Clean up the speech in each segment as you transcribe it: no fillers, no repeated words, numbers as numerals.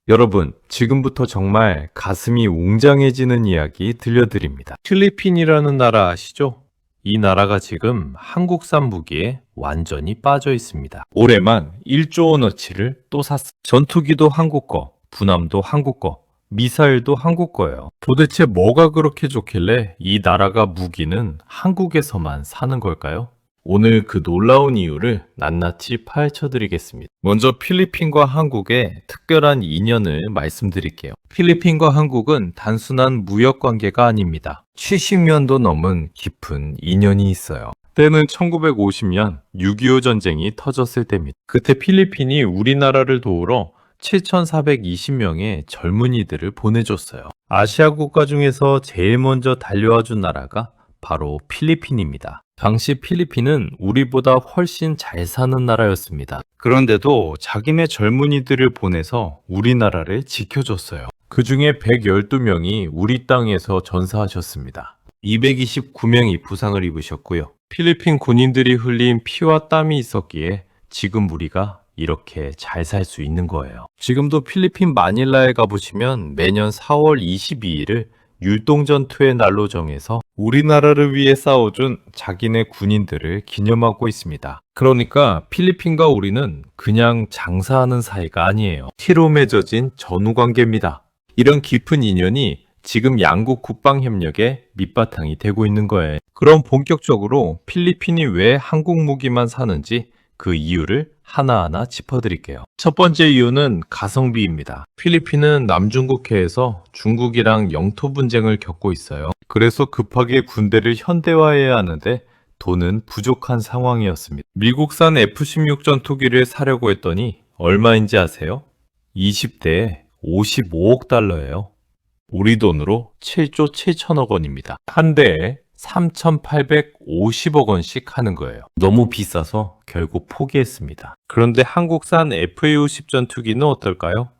여러분, 지금부터 정말 가슴이 웅장해지는 이야기 들려드립니다. 필리핀이라는 나라 아시죠? 이 나라가 지금 한국산 무기에 완전히 빠져 있습니다. 올해만 1조 원어치를 또 샀어요. 전투기도 한국 거, 군함도 한국 거, 미사일도 한국 거예요. 도대체 뭐가 그렇게 좋길래 이 나라가 무기는 한국에서만 사는 걸까요? 오늘 그 놀라운 이유를 낱낱이 파헤쳐 드리겠습니다. 먼저 필리핀과 한국의 특별한 인연을 말씀드릴게요. 필리핀과 한국은 단순한 무역 관계가 아닙니다. 70년도 넘은 깊은 인연이 있어요. 때는 1950년 6.25 전쟁이 터졌을 때입니다. 그때 필리핀이 우리나라를 도우러 7,420명의 젊은이들을 보내줬어요. 아시아 국가 중에서 제일 먼저 달려와 준 나라가 바로 필리핀입니다. 당시 필리핀은 우리보다 훨씬 잘 사는 나라였습니다. 그런데도 자기네 젊은이들을 보내서 우리나라를 지켜줬어요. 그 중에 112명이 우리 땅에서 전사하셨습니다. 229명이 부상을 입으셨고요. 필리핀 군인들이 흘린 피와 땀이 있었기에 지금 우리가 이렇게 잘 살 수 있는 거예요. 지금도 필리핀 마닐라에 가보시면 매년 4월 22일을 율동전투의 날로 정해서 우리나라를 위해 싸워준 자기네 군인들을 기념하고 있습니다. 그러니까 필리핀과 우리는 그냥 장사하는 사이가 아니에요. 티로 맺어진 전우관계입니다. 이런 깊은 인연이 지금 양국 국방협력의 밑바탕이 되고 있는 거예요. 그럼 본격적으로 필리핀이 왜 한국 무기만 사는지 그 이유를 하나하나 짚어드릴게요. 첫 번째 이유는 가성비입니다. 필리핀은 남중국해에서 중국이랑 영토 분쟁을 겪고 있어요. 그래서 급하게 군대를 현대화해야 하는데 돈은 부족한 상황이었습니다. 미국산 F-16 전투기를 사려고 했더니 얼마인지 아세요? 20대에 55억 달러예요. 우리 돈으로 7조 7천억 원입니다. 한 대에 3,850억 원씩 하는 거예요. 너무 비싸서 결국 포기했습니다. 그런데 한국산 FA-50 전투기는 어떨까요?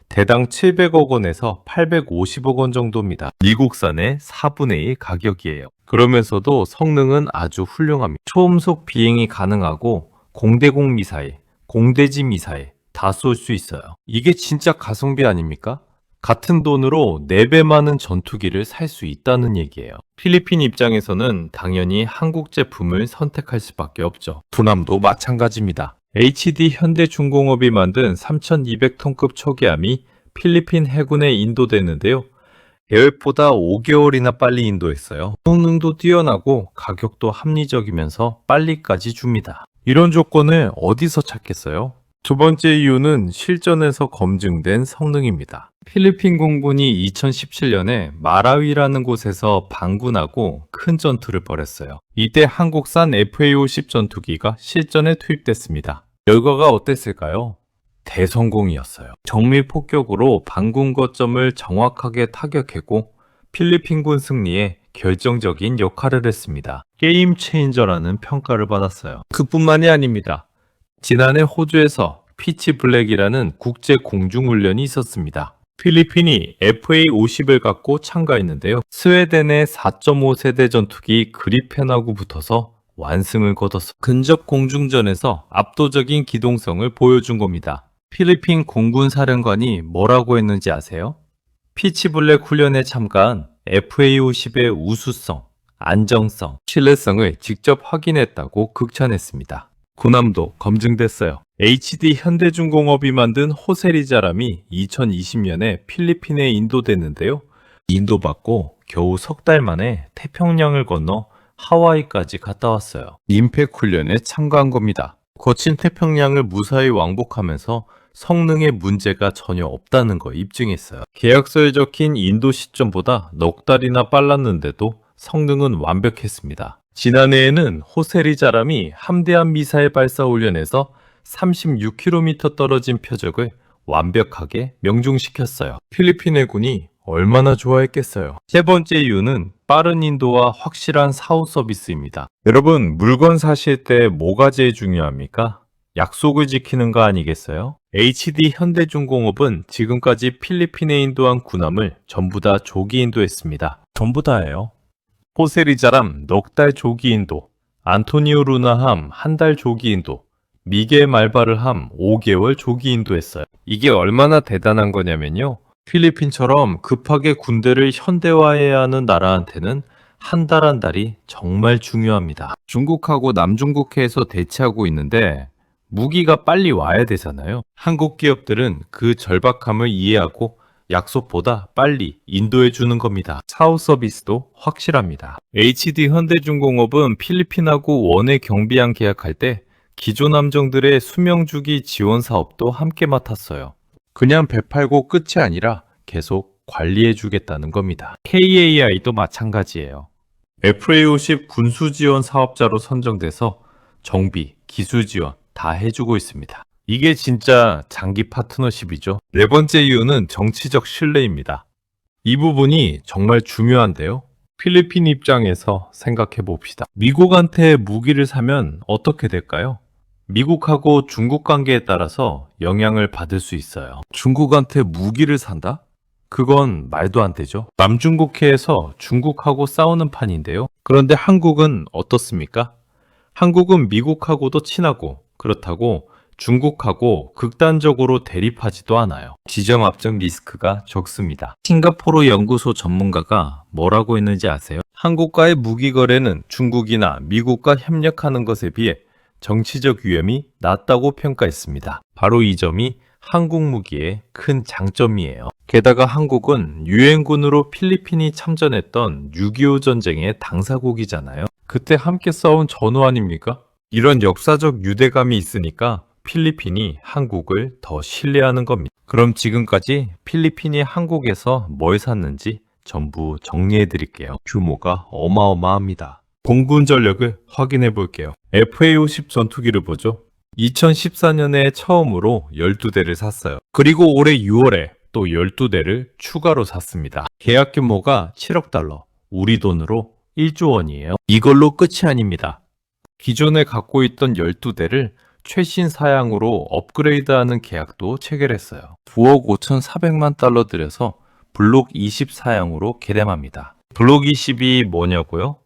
대당 700억 원에서 850억 원 정도입니다. 미국산의 4분의 1 가격이에요. 그러면서도 성능은 아주 훌륭합니다. 초음속 비행이 가능하고 공대공 미사일, 공대지 미사일 다 쏠 수 있어요. 이게 진짜 가성비 아닙니까? 같은 돈으로 4배 많은 전투기를 살 수 있다는 얘기예요. 필리핀 입장에서는 당연히 한국 제품을 선택할 수밖에 없죠. 군함도 마찬가지입니다. HD 현대중공업이 만든 3200톤급 초기함이 필리핀 해군에 인도되는데요. 계획보다 5개월이나 빨리 인도했어요. 성능도 뛰어나고 가격도 합리적이면서 빨리까지 줍니다. 이런 조건을 어디서 찾겠어요? 두 번째 이유는 실전에서 검증된 성능입니다. 필리핀 공군이 2017년에 마라위라는 곳에서 반군하고 큰 전투를 벌였어요. 이때 한국산 FA-50 전투기가 실전에 투입됐습니다. 결과가 어땠을까요? 대성공이었어요. 정밀 폭격으로 반군 거점을 정확하게 타격했고 필리핀군 승리에 결정적인 역할을 했습니다. 게임 체인저라는 평가를 받았어요. 그뿐만이 아닙니다. 지난해 호주에서 피치 블랙이라는 국제 공중훈련이 있었습니다. 필리핀이 FA-50을 갖고 참가했는데요. 스웨덴의 4.5세대 전투기 그리펜하고 붙어서 완승을 거뒀어. 근접 공중전에서 압도적인 기동성을 보여준 겁니다. 필리핀 공군 사령관이 뭐라고 했는지 아세요? 피치 블랙 훈련에 참가한 FA-50의 우수성, 안정성, 신뢰성을 직접 확인했다고 극찬했습니다. 군함도 검증됐어요. HD 현대중공업이 만든 호세리자람이 2020년에 필리핀에 인도됐는데요. 인도받고 겨우 석 달 만에 태평양을 건너 하와이까지 갔다 왔어요. 임팩 훈련에 참가한 겁니다. 거친 태평양을 무사히 왕복하면서 성능에 문제가 전혀 없다는 걸 입증했어요. 계약서에 적힌 인도 시점보다 넉 달이나 빨랐는데도 성능은 완벽했습니다. 지난해에는 호세리자람이 함대함 미사일 발사 훈련에서 36km 떨어진 표적을 완벽하게 명중시켰어요. 필리핀 해군이 얼마나 좋아했겠어요. 세 번째 이유는 빠른 인도와 확실한 사후 서비스입니다. 여러분, 물건 사실 때 뭐가 제일 중요합니까? 약속을 지키는 거 아니겠어요? HD 현대중공업은 지금까지 필리핀에 인도한 군함을 전부 다 조기 인도했습니다. 전부 다예요. 호세리자람 넉 달 조기 인도, 안토니오 루나함 한 달 조기 인도, 미개 말발을 함 5개월 조기 인도했어요. 이게 얼마나 대단한 거냐면요. 필리핀처럼 급하게 군대를 현대화해야 하는 나라한테는 한 달 한 달이 정말 중요합니다. 중국하고 남중국해에서 대치하고 있는데 무기가 빨리 와야 되잖아요. 한국 기업들은 그 절박함을 이해하고 약속보다 빨리 인도해 주는 겁니다. 사후 서비스도 확실합니다. HD 현대중공업은 필리핀하고 원해 경비양 계약할 때 기존 함정들의 수명주기 지원 사업도 함께 맡았어요. 그냥 배 팔고 끝이 아니라 계속 관리해 주겠다는 겁니다. KAI도 마찬가지예요. FA50 군수지원 사업자로 선정돼서 정비, 기술 지원 다 해주고 있습니다. 이게 진짜 장기 파트너십이죠. 네 번째 이유는 정치적 신뢰입니다. 이 부분이 정말 중요한데요. 필리핀 입장에서 생각해 봅시다. 미국한테 무기를 사면 어떻게 될까요? 미국하고 중국 관계에 따라서 영향을 받을 수 있어요. 중국한테 무기를 산다? 그건 말도 안 되죠. 남중국해에서 중국하고 싸우는 판인데요. 그런데 한국은 어떻습니까? 한국은 미국하고도 친하고 그렇다고 중국하고 극단적으로 대립하지도 않아요. 지점 압정 리스크가 적습니다. 싱가포르 연구소 전문가가 뭐라고 했는지 아세요? 한국과의 무기 거래는 중국이나 미국과 협력하는 것에 비해 정치적 위험이 낮다고 평가했습니다. 바로 이 점이 한국 무기의 큰 장점이에요. 게다가 한국은 유엔군으로 필리핀이 참전했던 6.25 전쟁의 당사국이잖아요. 그때 함께 싸운 전후 아닙니까? 이런 역사적 유대감이 있으니까 필리핀이 한국을 더 신뢰하는 겁니다. 그럼 지금까지 필리핀이 한국에서 뭘 샀는지 전부 정리해 드릴게요. 규모가 어마어마합니다. 공군 전력을 확인해 볼게요. FA-50 전투기를 보죠. 2014년에 처음으로 12대를 샀어요. 그리고 올해 6월에 또 12대를 추가로 샀습니다. 계약 규모가 7억 달러, 우리 돈으로 1조 원이에요. 이걸로 끝이 아닙니다. 기존에 갖고 있던 12대를 최신 사양으로 업그레이드하는 계약도 체결했어요. 9억 5,400만 달러 들여서 블록 20 사양으로 개량합니다. 블록 20이 뭐냐고요?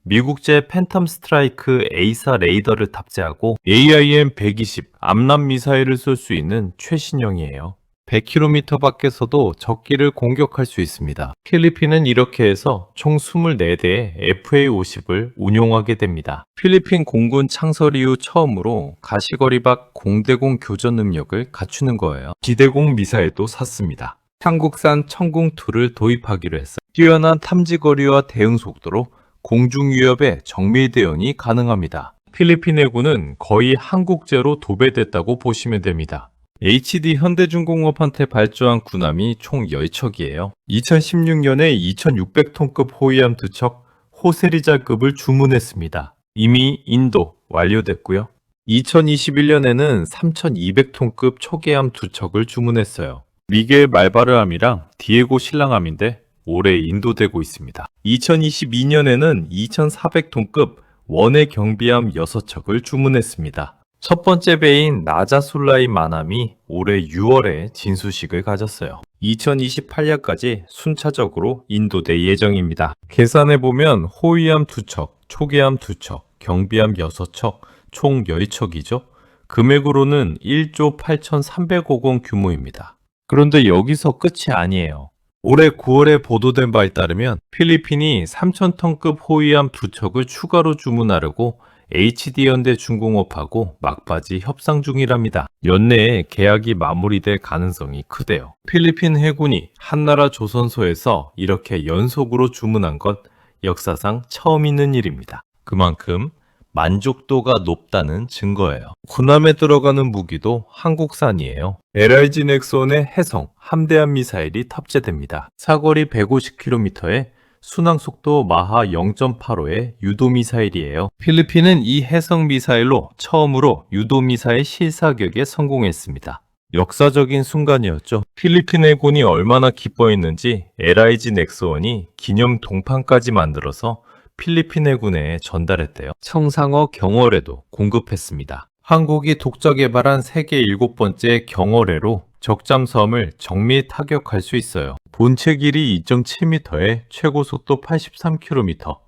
미국제 팬텀 스트라이크 A사 레이더를 탑재하고 AIM-120 암람 미사일을 쏠 수 있는 최신형이에요. 100km 밖에서도 적기를 공격할 수 있습니다. 필리핀은 이렇게 해서 총 24대의 FA-50을 운용하게 됩니다. 필리핀 공군 창설 이후 처음으로 가시거리 밖 공대공 교전 능력을 갖추는 거예요. 기대공 미사일도 샀습니다. 한국산 청궁2를 도입하기로 했어요. 뛰어난 탐지거리와 대응 속도로 공중 위협에 정밀 대응이 가능합니다. 필리핀 해군은 거의 한국제로 도배됐다고 보시면 됩니다. HD 현대중공업한테 발주한 군함이 총 10척이에요. 2016년에 2600톤급 호위함 2척 호세리자급을 주문했습니다. 이미 인도 완료됐고요. 2021년에는 3200톤급 초계함 2척을 주문했어요. 미겔 말바르함이랑 디에고 신랑함인데 올해 인도되고 있습니다. 2022년에는 2400톤급 원해 경비함 6척을 주문했습니다. 첫 번째 배인 나자술라이 만함이 올해 6월에 진수식을 가졌어요. 2028년까지 순차적으로 인도될 예정입니다. 계산해보면 호위함 2척, 초계함 2척, 경비함 6척, 총 10척이죠. 금액으로는 1조 8,300억 원 규모입니다. 그런데 여기서 끝이 아니에요. 올해 9월에 보도된 바에 따르면 필리핀이 3,000톤급 호위함 2척을 추가로 주문하려고 HD현대중공업하고 막바지 협상 중이랍니다. 연내에 계약이 마무리될 가능성이 크대요. 필리핀 해군이 한나라 조선소에서 이렇게 연속으로 주문한 건 역사상 처음 있는 일입니다. 그만큼 만족도가 높다는 증거예요. 군함에 들어가는 무기도 한국산이에요. LIG 넥슨의 해성 함대함 미사일이 탑재됩니다. 사거리 150km에 순항속도 마하 0.85의 유도미사일이에요. 필리핀은 이 해성 미사일로 처음으로 유도미사일 실사격에 성공했습니다. 역사적인 순간이었죠. 필리핀 해군이 얼마나 기뻐했는지 LIG 넥스원이 기념 동판까지 만들어서 필리핀 해군에 전달했대요. 청상어 경어뢰도 공급했습니다. 한국이 독자 개발한 세계 7번째 경어뢰로 적잠섬을 정밀 타격할 수 있어요. 본체 길이 2.7m에 최고 속도 83km,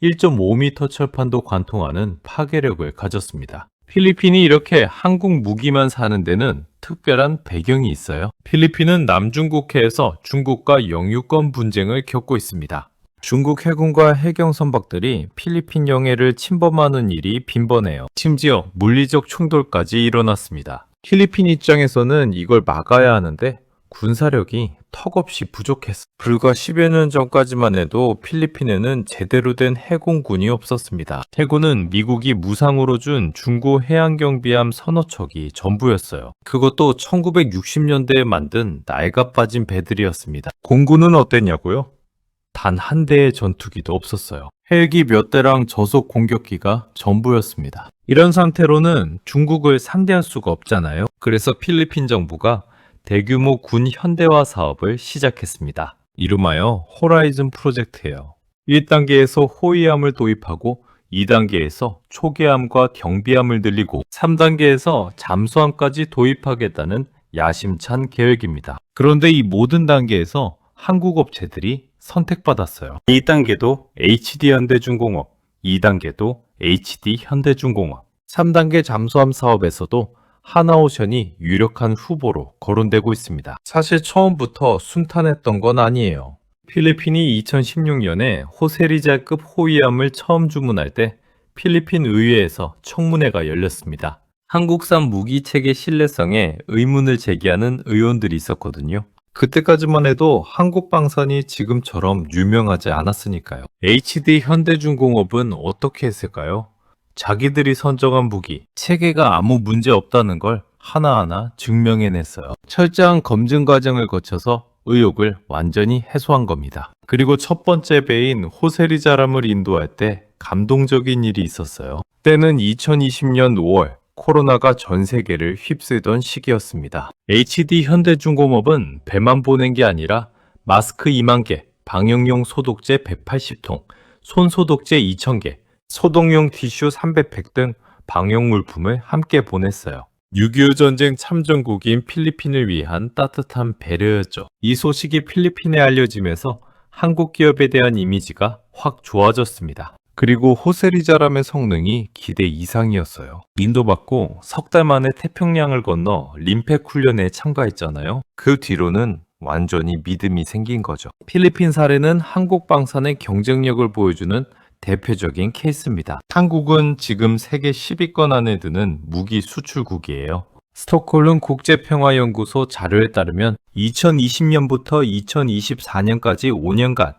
1.5m 철판도 관통하는 파괴력을 가졌습니다. 필리핀이 이렇게 한국 무기만 사는 데는 특별한 배경이 있어요. 필리핀은 남중국해에서 중국과 영유권 분쟁을 겪고 있습니다. 중국 해군과 해경 선박들이 필리핀 영해를 침범하는 일이 빈번해요. 심지어 물리적 충돌까지 일어났습니다. 필리핀 입장에서는 이걸 막아야 하는데 군사력이 턱없이 부족했어. 불과 10여 년 전까지만 해도 필리핀에는 제대로 된 해공군이 없었습니다. 해군은 미국이 무상으로 준 중고 해양경비함 서너 척이 전부였어요. 그것도 1960년대에 만든 낡아 빠진 배들이었습니다. 공군은 어땠냐고요? 단 한 대의 전투기도 없었어요. 헬기 몇 대랑 저속 공격기가 전부였습니다. 이런 상태로는 중국을 상대할 수가 없잖아요. 그래서 필리핀 정부가 대규모 군 현대화 사업을 시작했습니다. 이름하여 호라이즌 프로젝트예요. 1단계에서 호위함을 도입하고 2단계에서 초계함과 경비함을 늘리고 3단계에서 잠수함까지 도입하겠다는 야심찬 계획입니다. 그런데 이 모든 단계에서 한국 업체들이 선택받았어요. 1단계도 HD현대중공업, 2단계도 HD현대중공업, 3단계 잠수함 사업에서도 하나오션이 유력한 후보로 거론되고 있습니다. 사실 처음부터 순탄했던 건 아니에요. 필리핀이 2016년에 호세리자급 호위함을 처음 주문할 때 필리핀 의회에서 청문회가 열렸습니다. 한국산 무기 체계 신뢰성에 의문을 제기하는 의원들이 있었거든요. 그때까지만 해도 한국 방산이 지금처럼 유명하지 않았으니까요. HD 현대중공업은 어떻게 했을까요? 자기들이 선정한 무기, 체계가 아무 문제 없다는 걸 하나하나 증명해냈어요. 철저한 검증 과정을 거쳐서 의혹을 완전히 해소한 겁니다. 그리고 첫 번째 배인 호세리자람을 인도할 때 감동적인 일이 있었어요. 때는 2020년 5월 코로나가 전 세계를 휩쓸던 시기였습니다. HD 현대중공업은 배만 보낸 게 아니라 마스크 2만 개, 방역용 소독제 180통, 손소독제 2,000개, 소독용 티슈 300팩 등 방역 물품을 함께 보냈어요. 6.25 전쟁 참전국인 필리핀을 위한 따뜻한 배려였죠. 이 소식이 필리핀에 알려지면서 한국 기업에 대한 이미지가 확 좋아졌습니다. 그리고 호세리자람의 성능이 기대 이상이었어요. 인도받고 석 달 만에 태평양을 건너 림팩 훈련에 참가했잖아요. 그 뒤로는 완전히 믿음이 생긴 거죠. 필리핀 사례는 한국 방산의 경쟁력을 보여주는 대표적인 케이스입니다. 한국은 지금 세계 10위권 안에 드는 무기 수출국이에요. 스톡홀름 국제평화연구소 자료에 따르면 2020년부터 2024년까지 5년간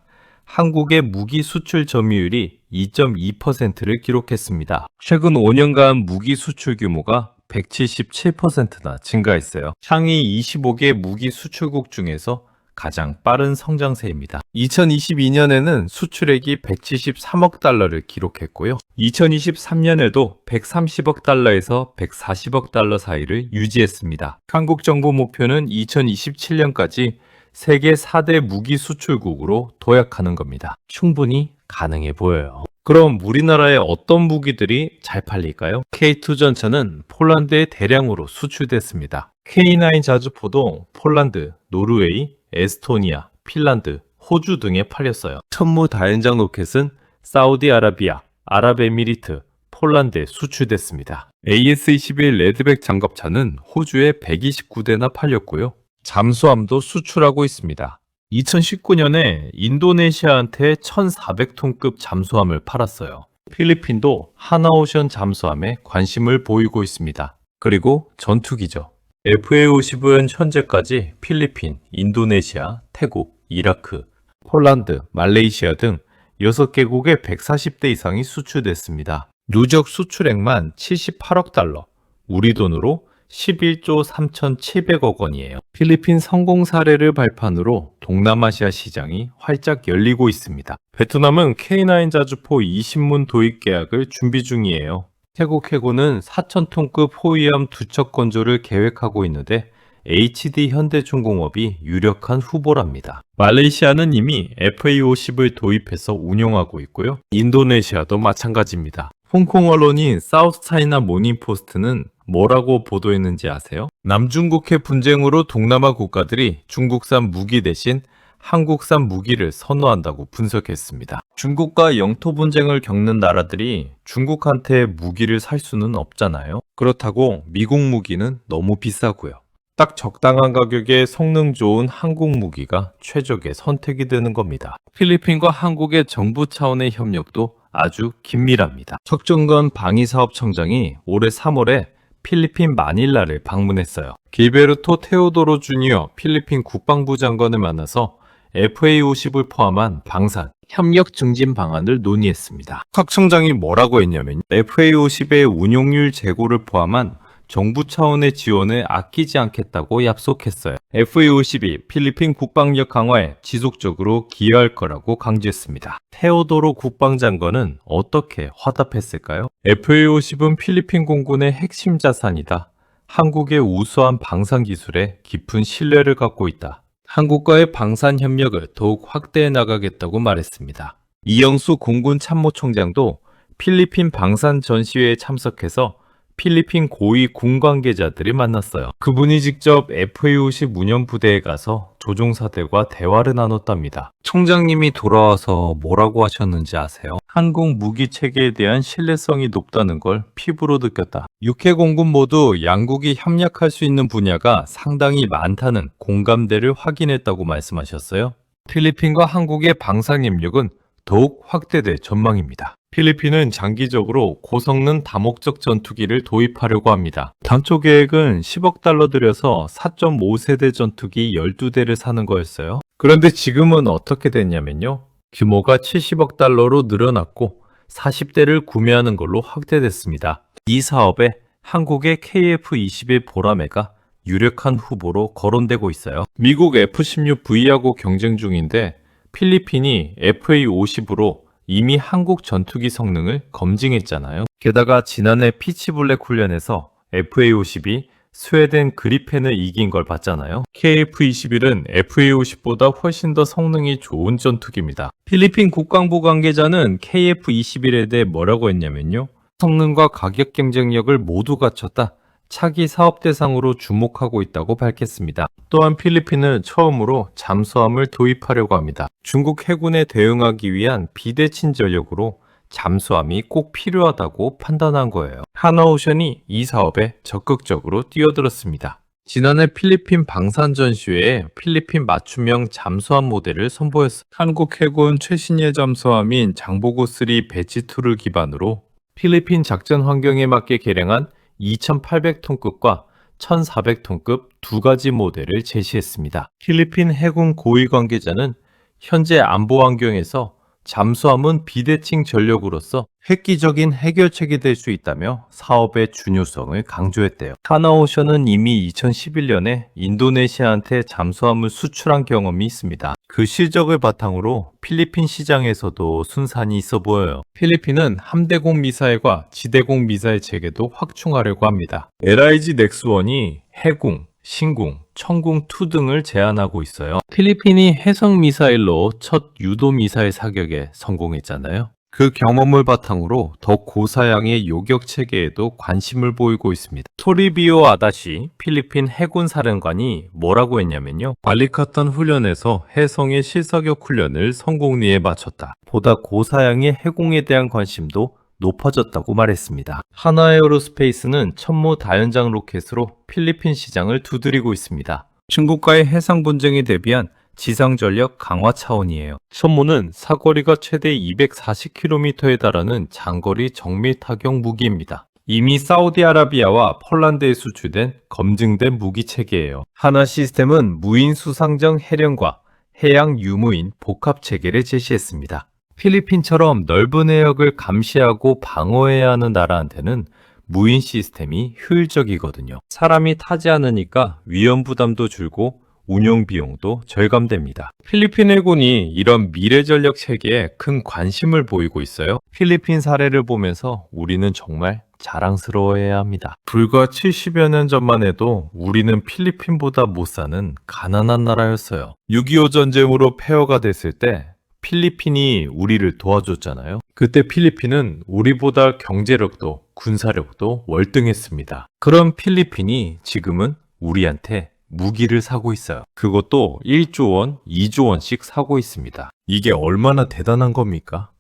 한국의 무기 수출 점유율이 2.2%를 기록했습니다. 최근 5년간 무기 수출 규모가 177%나 증가했어요. 상위 25개 무기 수출국 중에서 가장 빠른 성장세입니다. 2022년에는 수출액이 173억 달러를 기록했고요. 2023년에도 130억 달러에서 140억 달러 사이를 유지했습니다. 한국 정부 목표는 2027년까지 세계 4대 무기 수출국으로 도약하는 겁니다. 충분히 가능해 보여요. 그럼 우리나라의 어떤 무기들이 잘 팔릴까요? K2 전차는 폴란드에 대량으로 수출됐습니다. K9 자주포도 폴란드, 노르웨이, 에스토니아, 핀란드, 호주 등에 팔렸어요. 천무 다연장 로켓은 사우디아라비아, 아랍에미리트, 폴란드에 수출됐습니다. AS-21 레드백 장갑차는 호주에 129대나 팔렸고요. 잠수함도 수출하고 있습니다. 2019년에 인도네시아한테 1,400톤급 잠수함을 팔았어요. 필리핀도 하나오션 잠수함에 관심을 보이고 있습니다. 그리고 전투기죠. FA-50은 현재까지 필리핀, 인도네시아, 태국, 이라크, 폴란드, 말레이시아 등 6개국에 140대 이상이 수출됐습니다. 누적 수출액만 78억 달러, 우리 돈으로 11조 3,700억 원이에요. 필리핀 성공 사례를 발판으로 동남아시아 시장이 활짝 열리고 있습니다. 베트남은 K9 자주포 20문 도입 계약을 준비 중이에요. 태국 해군은 4,000톤급 호위함 2척 건조를 계획하고 있는데 HD 현대중공업이 유력한 후보랍니다. 말레이시아는 이미 FA-50을 도입해서 운용하고 있고요. 인도네시아도 마찬가지입니다. 홍콩 언론인 사우스차이나 모닝포스트는 뭐라고 보도했는지 아세요? 남중국해 분쟁으로 동남아 국가들이 중국산 무기 대신 한국산 무기를 선호한다고 분석했습니다. 중국과 영토 분쟁을 겪는 나라들이 중국한테 무기를 살 수는 없잖아요. 그렇다고 미국 무기는 너무 비싸고요. 딱 적당한 가격에 성능 좋은 한국 무기가 최적의 선택이 되는 겁니다. 필리핀과 한국의 정부 차원의 협력도 아주 긴밀합니다. 척정건 방위사업청장이 올해 3월에 필리핀 마닐라를 방문했어요. 길베르토 테오도로 주니어 필리핀 국방부 장관을 만나서 FA-50을 포함한 방산, 협력 증진 방안을 논의했습니다. 박 청장이 뭐라고 했냐면 FA-50의 운용률 제고를 포함한 정부 차원의 지원을 아끼지 않겠다고 약속했어요. FA-50이 필리핀 국방력 강화에 지속적으로 기여할 거라고 강조했습니다. 테오도로 국방장관은 어떻게 화답했을까요? FA-50은 필리핀 공군의 핵심 자산이다. 한국의 우수한 방산 기술에 깊은 신뢰를 갖고 있다. 한국과의 방산 협력을 더욱 확대해 나가겠다고 말했습니다. 이영수 공군 참모총장도 필리핀 방산 전시회에 참석해서 필리핀 고위 군 관계자들을 만났어요. 그분이 직접 FA-50 운영 부대에 가서 조종사들과 대화를 나눴답니다. 총장님이 돌아와서 뭐라고 하셨는지 아세요? 한국 무기 체계에 대한 신뢰성이 높다는 걸 피부로 느꼈다. 육해 공군 모두 양국이 협력할 수 있는 분야가 상당히 많다는 공감대를 확인했다고 말씀하셨어요. 필리핀과 한국의 방산 협력은 더욱 확대될 전망입니다. 필리핀은 장기적으로 고성능 다목적 전투기를 도입하려고 합니다. 당초 계획은 10억 달러 들여서 4.5세대 전투기 12대를 사는 거였어요. 그런데 지금은 어떻게 됐냐면요. 규모가 70억 달러로 늘어났고 40대를 구매하는 걸로 확대됐습니다. 이 사업에 한국의 KF-21 보라매가 유력한 후보로 거론되고 있어요. 미국 F-16V하고 경쟁 중인데 필리핀이 FA-50으로 이미 한국 전투기 성능을 검증했잖아요. 게다가 지난해 피치블랙 훈련에서 FA-50이 스웨덴 그리펜을 이긴 걸 봤잖아요. KF-21은 FA-50보다 훨씬 더 성능이 좋은 전투기입니다. 필리핀 국방부 관계자는 KF-21에 대해 뭐라고 했냐면요. 성능과 가격 경쟁력을 모두 갖췄다. 차기 사업 대상으로 주목하고 있다고 밝혔습니다. 또한 필리핀은 처음으로 잠수함을 도입하려고 합니다. 중국 해군에 대응하기 위한 비대칭 전력으로 잠수함이 꼭 필요하다고 판단한 거예요. 하나오션이 이 사업에 적극적으로 뛰어들었습니다. 지난해 필리핀 방산 전시회에 필리핀 맞춤형 잠수함 모델을 선보였어요. 한국 해군 최신의 잠수함인 장보고3 배치2를 기반으로 필리핀 작전 환경에 맞게 개량한 2,800톤급과 1,400톤급 두 가지 모델을 제시했습니다. 필리핀 해군 고위 관계자는 현재 안보 환경에서 잠수함은 비대칭 전력으로서 획기적인 해결책이 될 수 있다며 사업의 중요성을 강조했대요. 하나오션은 이미 2011년에 인도네시아한테 잠수함을 수출한 경험이 있습니다. 그 실적을 바탕으로 필리핀 시장에서도 순산이 있어 보여요. 필리핀은 함대공 미사일과 지대공 미사일 체계도 확충하려고 합니다. LIG 넥스1이 해궁, 신궁, 천궁2 등을 제안하고 있어요. 필리핀이 해성 미사일로 첫 유도 미사일 사격에 성공했잖아요. 그 경험을 바탕으로 더 고사양의 요격 체계에도 관심을 보이고 있습니다. 토리비오 아다시 필리핀 해군 사령관이 뭐라고 했냐면요. 발리카탄 훈련에서 해성의 실사격 훈련을 성공리에 마쳤다. 보다 고사양의 해공에 대한 관심도 높아졌다고 말했습니다. 하나에어로스페이스는 천모 다연장 로켓으로 필리핀 시장을 두드리고 있습니다. 중국과의 해상 분쟁에 대비한 지상 전력 강화 차원이에요. 천모는 사거리가 최대 240km에 달하는 장거리 정밀 타격 무기입니다. 이미 사우디아라비아와 폴란드에 수출된 검증된 무기 체계예요. 하나 시스템은 무인 수상정 해령과 해양 유무인 복합 체계를 제시했습니다. 필리핀처럼 넓은 해역을 감시하고 방어해야 하는 나라한테는 무인 시스템이 효율적이거든요. 사람이 타지 않으니까 위험 부담도 줄고 운용 비용도 절감됩니다. 필리핀 해군이 이런 미래 전력 체계에 큰 관심을 보이고 있어요. 필리핀 사례를 보면서 우리는 정말 자랑스러워해야 합니다. 불과 70여 년 전만 해도 우리는 필리핀보다 못 사는 가난한 나라였어요. 6.25 전쟁으로 폐허가 됐을 때 필리핀이 우리를 도와줬잖아요. 그때 필리핀은 우리보다 경제력도 군사력도 월등했습니다. 그런 필리핀이 지금은 우리한테 무기를 사고 있어요. 그것도 1조 원, 2조 원씩 사고 있습니다. 이게 얼마나 대단한 겁니까?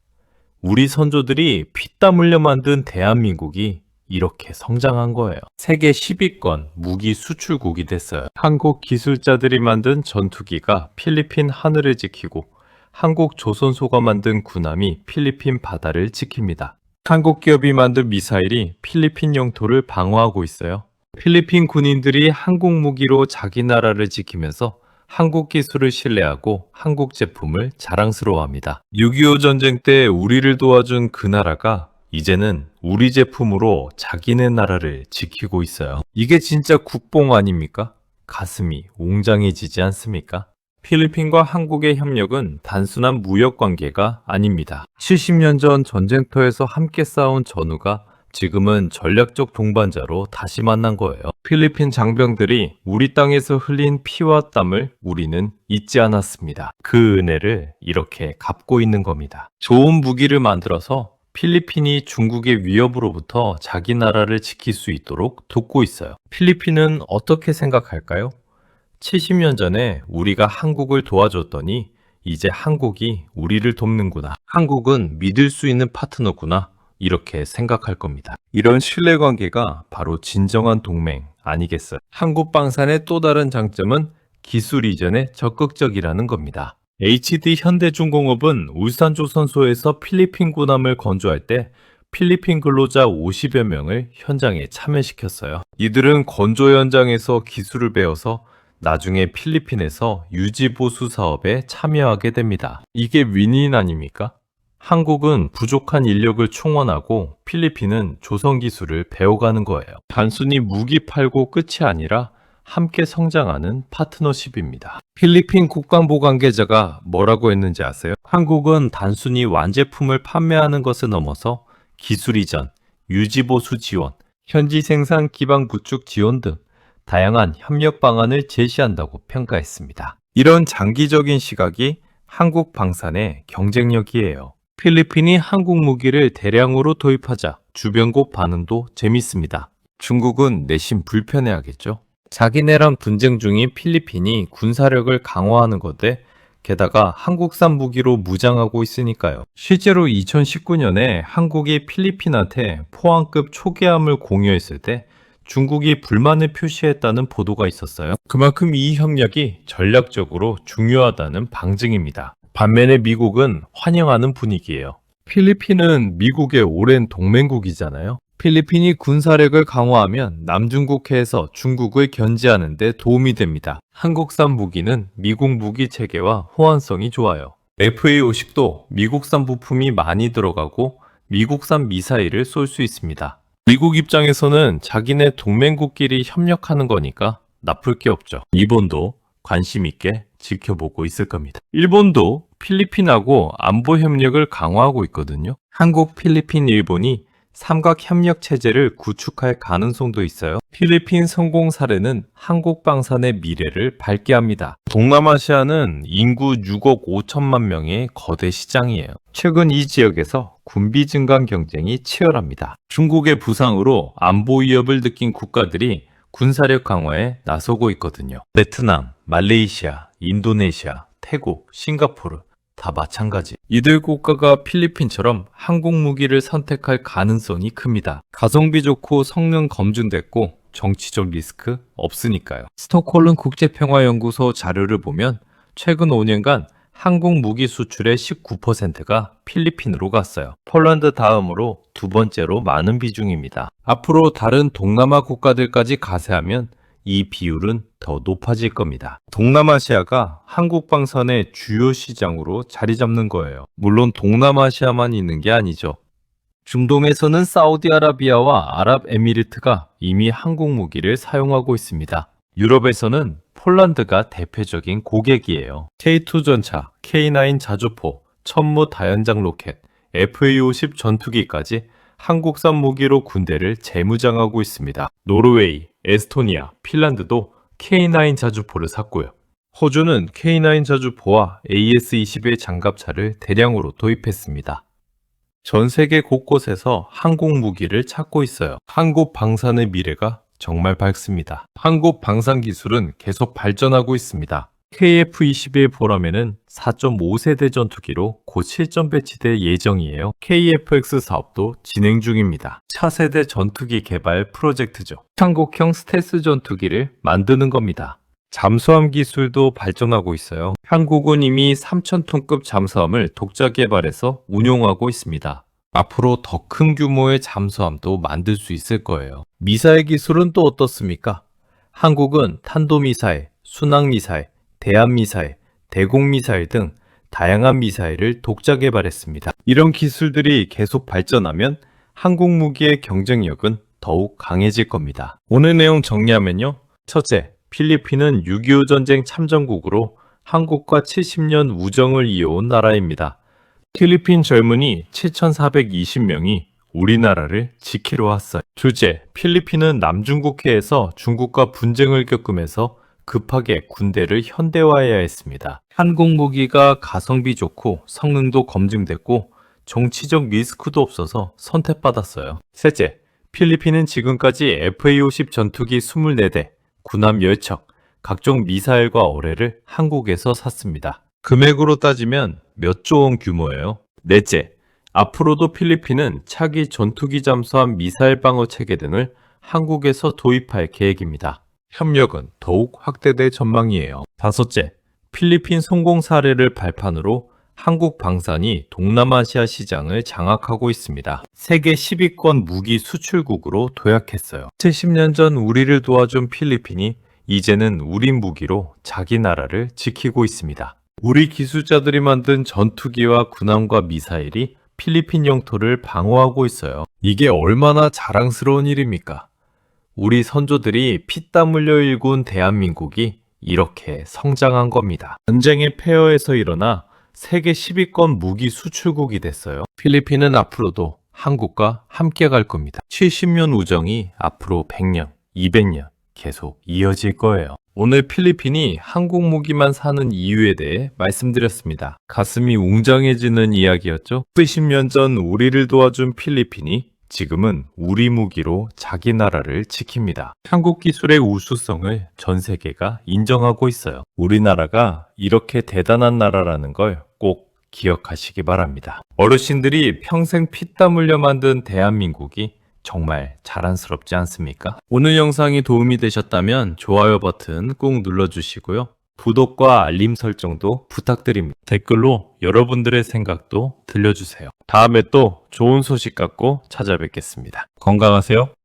우리 선조들이 피땀 흘려 만든 대한민국이 이렇게 성장한 거예요. 세계 10위권 무기 수출국이 됐어요. 한국 기술자들이 만든 전투기가 필리핀 하늘을 지키고 한국 조선소가 만든 군함이 필리핀 바다를 지킵니다. 한국 기업이 만든 미사일이 필리핀 영토를 방어하고 있어요. 필리핀 군인들이 한국 무기로 자기 나라를 지키면서 한국 기술을 신뢰하고 한국 제품을 자랑스러워합니다. 6.25 전쟁 때 우리를 도와준 그 나라가 이제는 우리 제품으로 자기네 나라를 지키고 있어요. 이게 진짜 국뽕 아닙니까? 가슴이 웅장해지지 않습니까? 필리핀과 한국의 협력은 단순한 무역 관계가 아닙니다. 70년 전 전쟁터에서 함께 싸운 전우가 지금은 전략적 동반자로 다시 만난 거예요. 필리핀 장병들이 우리 땅에서 흘린 피와 땀을 우리는 잊지 않았습니다. 그 은혜를 이렇게 갚고 있는 겁니다. 좋은 무기를 만들어서 필리핀이 중국의 위협으로부터 자기 나라를 지킬 수 있도록 돕고 있어요. 필리핀은 어떻게 생각할까요? 70년 전에 우리가 한국을 도와줬더니 이제 한국이 우리를 돕는구나. 한국은 믿을 수 있는 파트너구나. 이렇게 생각할 겁니다. 이런 신뢰관계가 바로 진정한 동맹 아니겠어요? 한국 방산의 또 다른 장점은 기술 이전에 적극적이라는 겁니다. HD 현대중공업은 울산조선소에서 필리핀 군함을 건조할 때 필리핀 근로자 50여 명을 현장에 참여시켰어요. 이들은 건조 현장에서 기술을 배워서 나중에 필리핀에서 유지보수 사업에 참여하게 됩니다. 이게 윈윈 아닙니까? 한국은 부족한 인력을 충원하고 필리핀은 조선 기술을 배워가는 거예요. 단순히 무기 팔고 끝이 아니라 함께 성장하는 파트너십입니다. 필리핀 국방부 관계자가 뭐라고 했는지 아세요? 한국은 단순히 완제품을 판매하는 것을 넘어서 기술 이전, 유지보수 지원, 현지 생산 기반 구축 지원 등 다양한 협력 방안을 제시한다고 평가했습니다. 이런 장기적인 시각이 한국 방산의 경쟁력이에요. 필리핀이 한국 무기를 대량으로 도입하자 주변국 반응도 재밌습니다. 중국은 내심 불편해하겠죠. 자기네랑 분쟁 중인 필리핀이 군사력을 강화하는 건데 게다가 한국산 무기로 무장하고 있으니까요. 실제로 2019년에 한국이 필리핀한테 포항급 초계함을 공유했을 때 중국이 불만을 표시했다는 보도가 있었어요. 그만큼 이 협력이 전략적으로 중요하다는 방증입니다. 반면에 미국은 환영하는 분위기예요. 필리핀은 미국의 오랜 동맹국이잖아요. 필리핀이 군사력을 강화하면 남중국해에서 중국을 견제하는 데 도움이 됩니다. 한국산 무기는 미국 무기 체계와 호환성이 좋아요. FA-50도 미국산 부품이 많이 들어가고 미국산 미사일을 쏠 수 있습니다. 미국 입장에서는 자기네 동맹국끼리 협력하는 거니까 나쁠 게 없죠. 일본도 관심 있게 지켜보고 있을 겁니다. 일본도 필리핀하고 안보 협력을 강화하고 있거든요. 한국, 필리핀, 일본이 삼각 협력 체제를 구축할 가능성도 있어요. 필리핀 성공 사례는 한국 방산의 미래를 밝게 합니다. 동남아시아는 인구 6억 5천만 명의 거대 시장이에요. 최근 이 지역에서 군비 증강 경쟁이 치열합니다. 중국의 부상으로 안보 위협을 느낀 국가들이 군사력 강화에 나서고 있거든요. 베트남, 말레이시아, 인도네시아, 태국, 싱가포르 다 마찬가지. 이들 국가가 필리핀처럼 한국 무기를 선택할 가능성이 큽니다. 가성비 좋고 성능 검증됐고 정치적 리스크 없으니까요. 스톡홀름 국제평화연구소 자료를 보면 최근 5년간 한국 무기 수출의 19%가 필리핀으로 갔어요. 폴란드 다음으로 두 번째로 많은 비중입니다. 앞으로 다른 동남아 국가들까지 가세하면 이 비율은 더 높아질 겁니다. 동남아시아가 한국 방산의 주요 시장으로 자리 잡는 거예요. 물론 동남아시아만 있는 게 아니죠. 중동에서는 사우디아라비아와 아랍에미리트가 이미 한국 무기를 사용하고 있습니다. 유럽에서는 폴란드가 대표적인 고객이에요. K2 전차, K9 자주포, 천무 다연장 로켓, FA-50 전투기까지 한국산 무기로 군대를 재무장하고 있습니다. 노르웨이, 에스토니아, 핀란드도 K9 자주포를 샀고요. 호주는 K9 자주포와 AS-21 장갑차를 대량으로 도입했습니다. 전 세계 곳곳에서 한국 무기를 찾고 있어요. 한국 방산의 미래가 정말 밝습니다. 한국 방산 기술은 계속 발전하고 있습니다. KF-21 보람에는 4.5세대 전투기로 곧 실전 배치될 예정이에요. KF-X 사업도 진행 중입니다. 차세대 전투기 개발 프로젝트죠. 한국형 스텔스 전투기를 만드는 겁니다. 잠수함 기술도 발전하고 있어요. 한국은 이미 3,000톤급 잠수함을 독자 개발해서 운용하고 있습니다. 앞으로 더 큰 규모의 잠수함도 만들 수 있을 거예요. 미사일 기술은 또 어떻습니까? 한국은 탄도미사일, 순항미사일, 대한미사일, 대공미사일 등 다양한 미사일을 독자 개발했습니다. 이런 기술들이 계속 발전하면 한국 무기의 경쟁력은 더욱 강해질 겁니다. 오늘 내용 정리하면요. 첫째, 필리핀은 6.25 전쟁 참전국으로 한국과 70년 우정을 이어온 나라입니다. 필리핀 젊은이 7,420명이 우리나라를 지키러 왔어요. 둘째, 필리핀은 남중국해에서 중국과 분쟁을 겪으면서 급하게 군대를 현대화해야 했습니다. 한국 무기가 가성비 좋고 성능도 검증됐고 정치적 리스크도 없어서 선택받았어요. 셋째, 필리핀은 지금까지 FA-50 전투기 24대, 군함 10척, 각종 미사일과 어뢰를 한국에서 샀습니다. 금액으로 따지면 몇 조 원 규모예요. 넷째, 앞으로도 필리핀은 차기 전투기 잠수함 미사일 방어 체계 등을 한국에서 도입할 계획입니다. 협력은 더욱 확대될 전망이에요. 다섯째, 필리핀 성공 사례를 발판으로 한국 방산이 동남아시아 시장을 장악하고 있습니다. 세계 10위권 무기 수출국으로 도약했어요. 70년 전 우리를 도와준 필리핀이 이제는 우리 무기로 자기 나라를 지키고 있습니다. 우리 기술자들이 만든 전투기와 군함과 미사일이 필리핀 영토를 방어하고 있어요. 이게 얼마나 자랑스러운 일입니까? 우리 선조들이 피땀 흘려 일군 대한민국이 이렇게 성장한 겁니다. 전쟁의 폐허에서 일어나 세계 10위권 무기 수출국이 됐어요. 필리핀은 앞으로도 한국과 함께 갈 겁니다. 70년 우정이 앞으로 100년, 200년 계속 이어질 거예요. 오늘 필리핀이 한국 무기만 사는 이유에 대해 말씀드렸습니다. 가슴이 웅장해지는 이야기였죠. 수십 년 전 우리를 도와준 필리핀이 지금은 우리 무기로 자기 나라를 지킵니다. 한국 기술의 우수성을 전 세계가 인정하고 있어요. 우리나라가 이렇게 대단한 나라라는 걸 꼭 기억하시기 바랍니다. 어르신들이 평생 피땀 흘려 만든 대한민국이 정말 자랑스럽지 않습니까? 오늘 영상이 도움이 되셨다면 좋아요 버튼 꾹 눌러주시고요. 구독과 알림 설정도 부탁드립니다. 댓글로 여러분들의 생각도 들려주세요. 다음에 또 좋은 소식 갖고 찾아뵙겠습니다. 건강하세요.